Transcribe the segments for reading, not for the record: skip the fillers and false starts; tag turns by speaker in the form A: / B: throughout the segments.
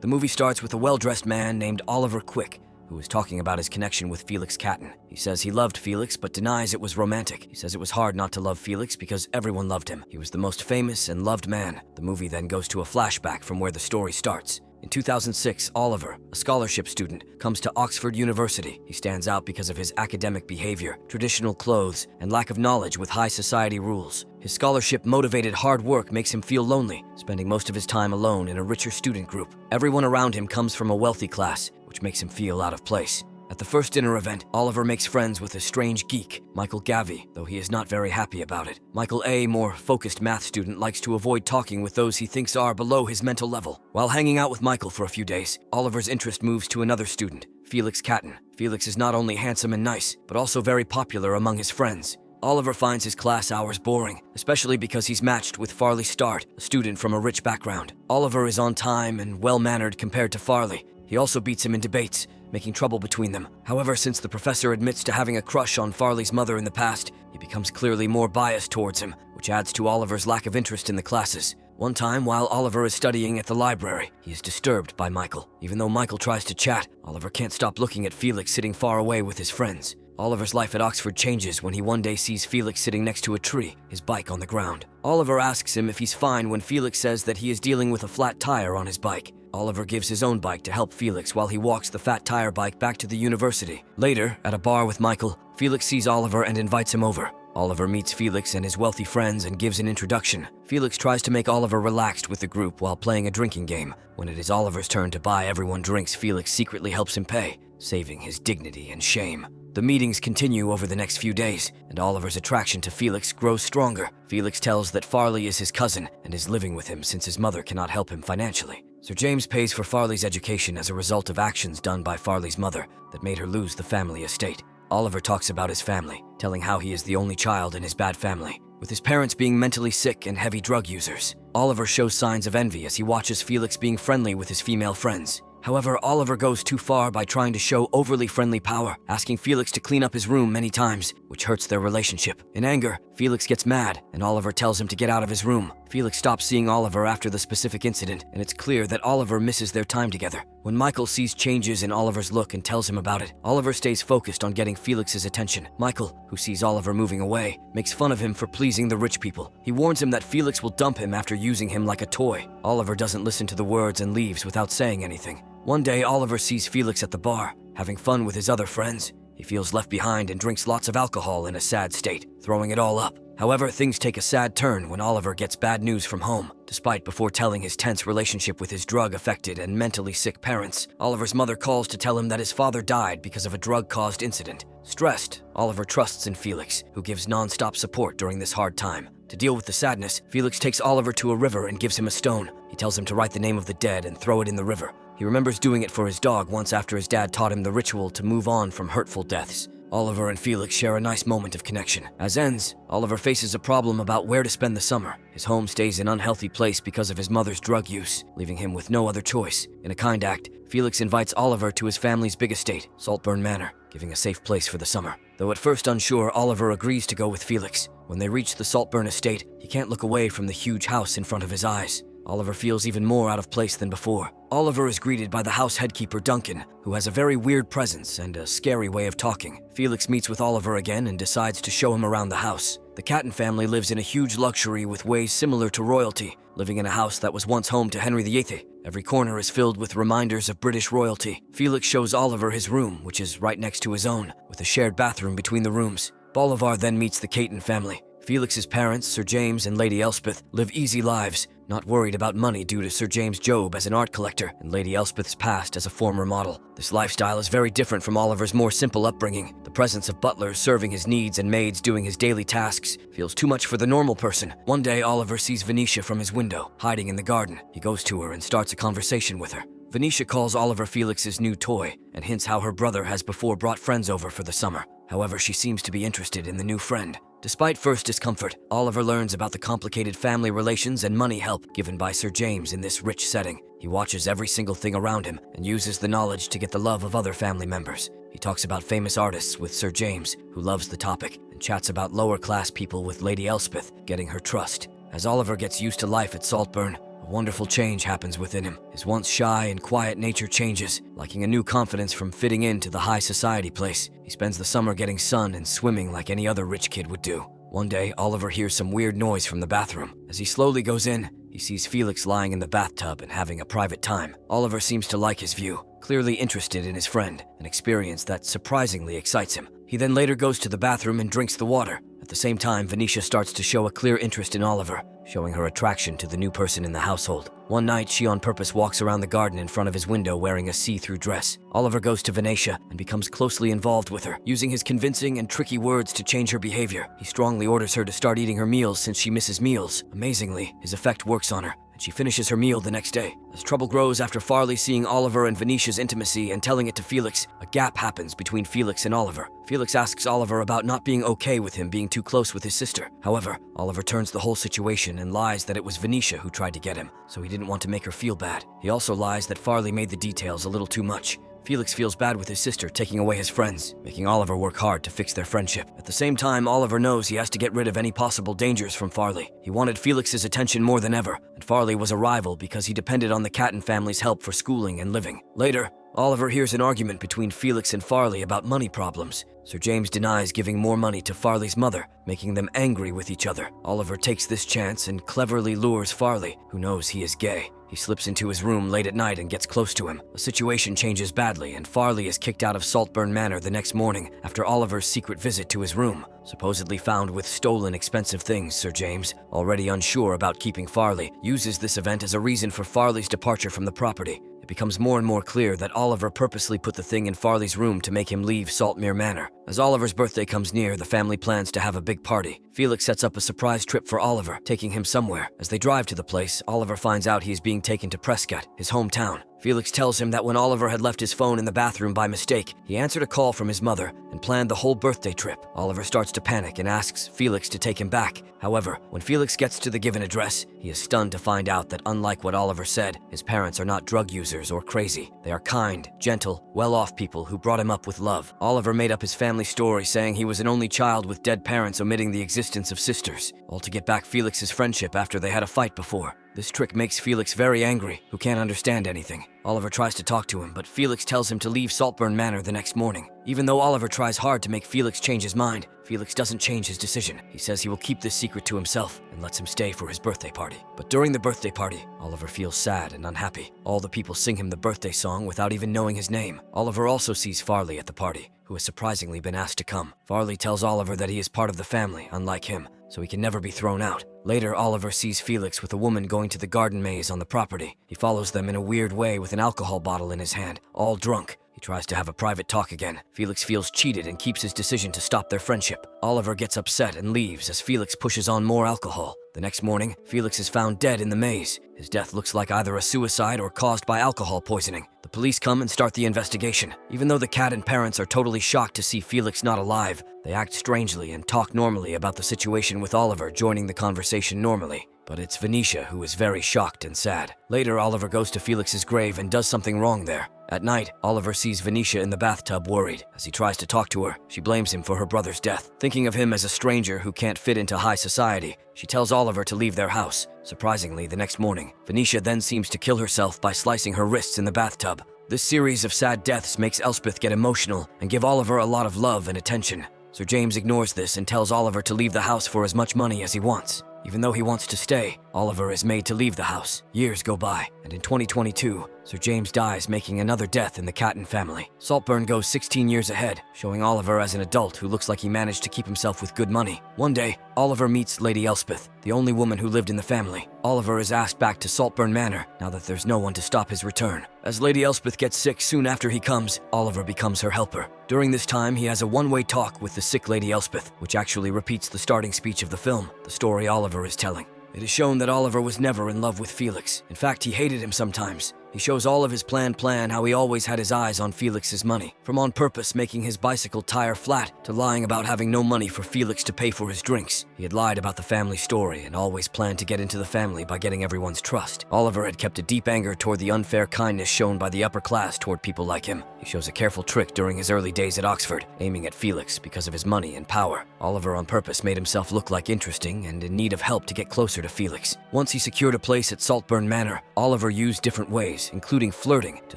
A: The movie starts with a well-dressed man named Oliver Quick, who is talking about his connection with Felix Catton. He says he loved Felix, but denies it was romantic. He says it was hard not to love Felix because everyone loved him. He was the most famous and loved man. The movie then goes to a flashback from where the story starts. In 2006, Oliver, a scholarship student, comes to Oxford University. He stands out because of his academic behavior, traditional clothes, and lack of knowledge with high society rules. His scholarship-motivated hard work makes him feel lonely, spending most of his time alone in a richer student group. Everyone around him comes from a wealthy class, which makes him feel out of place. At the first dinner event, Oliver makes friends with a strange geek, Michael Gavey, though he is not very happy about it. Michael, a more focused math student, likes to avoid talking with those he thinks are below his mental level. While hanging out with Michael for a few days, Oliver's interest moves to another student, Felix Catton. Felix is not only handsome and nice, but also very popular among his friends. Oliver finds his class hours boring, especially because he's matched with Farley Start, a student from a rich background. Oliver is on time and well-mannered compared to Farley. He also beats him in debates, making trouble between them. However, since the professor admits to having a crush on Farley's mother in the past, he becomes clearly more biased towards him, which adds to Oliver's lack of interest in the classes. One time, while Oliver is studying at the library, he is disturbed by Michael. Even though Michael tries to chat, Oliver can't stop looking at Felix sitting far away with his friends. Oliver's life at Oxford changes when he one day sees Felix sitting next to a tree, his bike on the ground. Oliver asks him if he's fine when Felix says that he is dealing with a flat tire on his bike. Oliver gives his own bike to help Felix while he walks the fat tire bike back to the university. Later, at a bar with Michael, Felix sees Oliver and invites him over. Oliver meets Felix and his wealthy friends and gives an introduction. Felix tries to make Oliver relaxed with the group while playing a drinking game. When it is Oliver's turn to buy everyone drinks, Felix secretly helps him pay, saving his dignity and shame. The meetings continue over the next few days, and Oliver's attraction to Felix grows stronger. Felix tells that Farley is his cousin and is living with him since his mother cannot help him financially. Sir James pays for Farley's education as a result of actions done by Farley's mother that made her lose the family estate. Oliver talks about his family, telling how he is the only child in his bad family, with his parents being mentally sick and heavy drug users. Oliver shows signs of envy as he watches Felix being friendly with his female friends. However, Oliver goes too far by trying to show overly friendly power, asking Felix to clean up his room many times, which hurts their relationship. In anger, Felix gets mad, and Oliver tells him to get out of his room. Felix stops seeing Oliver after the specific incident, and it's clear that Oliver misses their time together. When Michael sees changes in Oliver's look and tells him about it, Oliver stays focused on getting Felix's attention. Michael, who sees Oliver moving away, makes fun of him for pleasing the rich people. He warns him that Felix will dump him after using him like a toy. Oliver doesn't listen to the words and leaves without saying anything. One day, Oliver sees Felix at the bar, having fun with his other friends. He feels left behind and drinks lots of alcohol in a sad state, throwing it all up. However, things take a sad turn when Oliver gets bad news from home. Despite before telling his tense relationship with his drug-affected and mentally sick parents, Oliver's mother calls to tell him that his father died because of a drug-caused incident. Stressed, Oliver trusts in Felix, who gives non-stop support during this hard time. To deal with the sadness, Felix takes Oliver to a river and gives him a stone. He tells him to write the name of the dead and throw it in the river. He remembers doing it for his dog once after his dad taught him the ritual to move on from hurtful deaths. Oliver and Felix share a nice moment of connection. As ends, Oliver faces a problem about where to spend the summer. His home stays an unhealthy place because of his mother's drug use, leaving him with no other choice. In a kind act, Felix invites Oliver to his family's big estate, Saltburn Manor, giving a safe place for the summer. Though at first unsure, Oliver agrees to go with Felix. When they reach the Saltburn estate, he can't look away from the huge house in front of his eyes. Oliver feels even more out of place than before. Oliver is greeted by the house headkeeper Duncan, who has a very weird presence and a scary way of talking. Felix meets with Oliver again and decides to show him around the house. The Catton family lives in a huge luxury with ways similar to royalty, living in a house that was once home to Henry VIII. Every corner is filled with reminders of British royalty. Felix shows Oliver his room, which is right next to his own, with a shared bathroom between the rooms. Bolivar then meets the Catton family. Felix's parents, Sir James and Lady Elspeth, live easy lives, not worried about money due to Sir James' job as an art collector and Lady Elspeth's past as a former model. This lifestyle is very different from Oliver's more simple upbringing. The presence of butlers serving his needs and maids doing his daily tasks feels too much for the normal person. One day, Oliver sees Venetia from his window, hiding in the garden. He goes to her and starts a conversation with her. Venetia calls Oliver Felix's new toy and hints how her brother has before brought friends over for the summer. However, she seems to be interested in the new friend. Despite first discomfort, Oliver learns about the complicated family relations and money help given by Sir James in this rich setting. He watches every single thing around him and uses the knowledge to get the love of other family members. He talks about famous artists with Sir James, who loves the topic, and chats about lower-class people with Lady Elspeth, getting her trust. As Oliver gets used to life at Saltburn, a wonderful change happens within him. His once shy and quiet nature changes, liking a new confidence from fitting into the high society place. He spends the summer getting sun and swimming like any other rich kid would do. One day, Oliver hears some weird noise from the bathroom. As he slowly goes in, he sees Felix lying in the bathtub and having a private time. Oliver seems to like his view, clearly interested in his friend, an experience that surprisingly excites him. He then later goes to the bathroom and drinks the water. At the same time, Venetia starts to show a clear interest in Oliver, showing her attraction to the new person in the household. One night, she on purpose walks around the garden in front of his window wearing a see-through dress. Oliver goes to Venetia and becomes closely involved with her, using his convincing and tricky words to change her behavior. He strongly orders her to start eating her meals since she misses meals. Amazingly, his effect works on her, and she finishes her meal the next day. As trouble grows after Farley seeing Oliver and Venetia's intimacy and telling it to Felix, a gap happens between Felix and Oliver. Felix asks Oliver about not being okay with him being too close with his sister. However, Oliver turns the whole situation and lies that it was Venetia who tried to get him, so he didn't want to make her feel bad. He also lies that Farley made the details a little too much. Felix feels bad with his sister taking away his friends, making Oliver work hard to fix their friendship. At the same time, Oliver knows he has to get rid of any possible dangers from Farley. He wanted Felix's attention more than ever, and Farley was a rival because he depended on the Catton family's help for schooling and living. Later, Oliver hears an argument between Felix and Farley about money problems. Sir James denies giving more money to Farley's mother, making them angry with each other. Oliver takes this chance and cleverly lures Farley, who knows he is gay. He slips into his room late at night and gets close to him. The situation changes badly, and Farley is kicked out of Saltburn Manor the next morning after Oliver's secret visit to his room. Supposedly found with stolen expensive things, Sir James, already unsure about keeping Farley, uses this event as a reason for Farley's departure from the property. It becomes more and more clear that Oliver purposely put the thing in Farley's room to make him leave Saltmere Manor. As Oliver's birthday comes near, the family plans to have a big party. Felix sets up a surprise trip for Oliver, taking him somewhere. As they drive to the place, Oliver finds out he is being taken to Prescott, his hometown. Felix tells him that when Oliver had left his phone in the bathroom by mistake, he answered a call from his mother and planned the whole birthday trip. Oliver starts to panic and asks Felix to take him back. However, when Felix gets to the given address, he is stunned to find out that unlike what Oliver said, his parents are not drug users or crazy. They are kind, gentle, well-off people who brought him up with love. Oliver made up his family story saying he was an only child with dead parents, omitting the existence of sisters, all to get back Felix's friendship after they had a fight before. This trick makes Felix very angry, who can't understand anything. Oliver tries to talk to him, but Felix tells him to leave Saltburn Manor the next morning. Even though Oliver tries hard to make Felix change his mind, Felix doesn't change his decision. He says he will keep this secret to himself and lets him stay for his birthday party. But during the birthday party, Oliver feels sad and unhappy. All the people sing him the birthday song without even knowing his name. Oliver also sees Farley at the party, who has surprisingly been asked to come. Farley tells Oliver that he is part of the family, unlike him, so he can never be thrown out. Later, Oliver sees Felix with a woman going to the garden maze on the property. He follows them in a weird way with an alcohol bottle in his hand, all drunk. He tries to have a private talk again. Felix feels cheated and keeps his decision to stop their friendship. Oliver gets upset and leaves as Felix pushes on more alcohol. The next morning, Felix is found dead in the maze. His death looks like either a suicide or caused by alcohol poisoning. The police come and start the investigation. Even though the Catton parents are totally shocked to see Felix not alive, they act strangely and talk normally about the situation, with Oliver joining the conversation normally. But it's Venetia who is very shocked and sad. Later, Oliver goes to Felix's grave and does something wrong there. At night, Oliver sees Venetia in the bathtub worried. As he tries to talk to her, she blames him for her brother's death. Thinking of him as a stranger who can't fit into high society, she tells Oliver to leave their house. Surprisingly, the next morning, Venetia then seems to kill herself by slicing her wrists in the bathtub. This series of sad deaths makes Elspeth get emotional and give Oliver a lot of love and attention. Sir James ignores this and tells Oliver to leave the house for as much money as he wants. Even though he wants to stay, Oliver is made to leave the house. Years go by, and in 2022, Sir James dies, making another death in the Catton family. Saltburn goes 16 years ahead, showing Oliver as an adult who looks like he managed to keep himself with good money. One day, Oliver meets Lady Elspeth, the only woman who lived in the family. Oliver is asked back to Saltburn Manor now that there's no one to stop his return. As Lady Elspeth gets sick soon after he comes, Oliver becomes her helper. During this time, he has a one-way talk with the sick Lady Elspeth, which actually repeats the starting speech of the film, the story Oliver is telling. It is shown that Oliver was never in love with Felix. In fact, he hated him sometimes. He shows all of his plan how he always had his eyes on Felix's money. From on purpose making his bicycle tire flat, to lying about having no money for Felix to pay for his drinks. He had lied about the family story and always planned to get into the family by getting everyone's trust. Oliver had kept a deep anger toward the unfair kindness shown by the upper class toward people like him. He shows a careful trick during his early days at Oxford, aiming at Felix because of his money and power. Oliver on purpose made himself look like interesting and in need of help to get closer to Felix. Once he secured a place at Saltburn Manor, Oliver used different ways, including flirting, to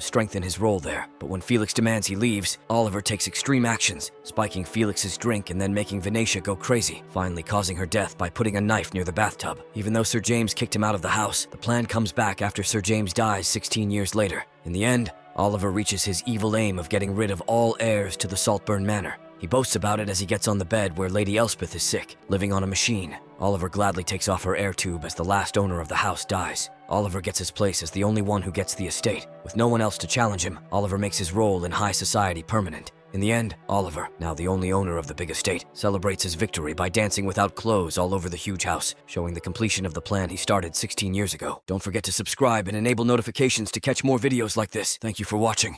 A: strengthen his role there. But when Felix demands he leaves, Oliver takes extreme actions, spiking Felix's drink and then making Venetia go crazy, finally causing her death by putting a knife near the bathtub. Even though Sir James kicked him out of the house, the plan comes back after Sir James dies 16 years later. In the end, Oliver reaches his evil aim of getting rid of all heirs to the Saltburn Manor. He boasts about it as he gets on the bed where Lady Elspeth is sick, living on a machine. Oliver gladly takes off her air tube as the last owner of the house dies. Oliver gets his place as the only one who gets the estate. With no one else to challenge him, Oliver makes his role in high society permanent. In the end, Oliver, now the only owner of the big estate, celebrates his victory by dancing without clothes all over the huge house, showing the completion of the plan he started 16 years ago. Don't forget to subscribe and enable notifications to catch more videos like this. Thank you for watching.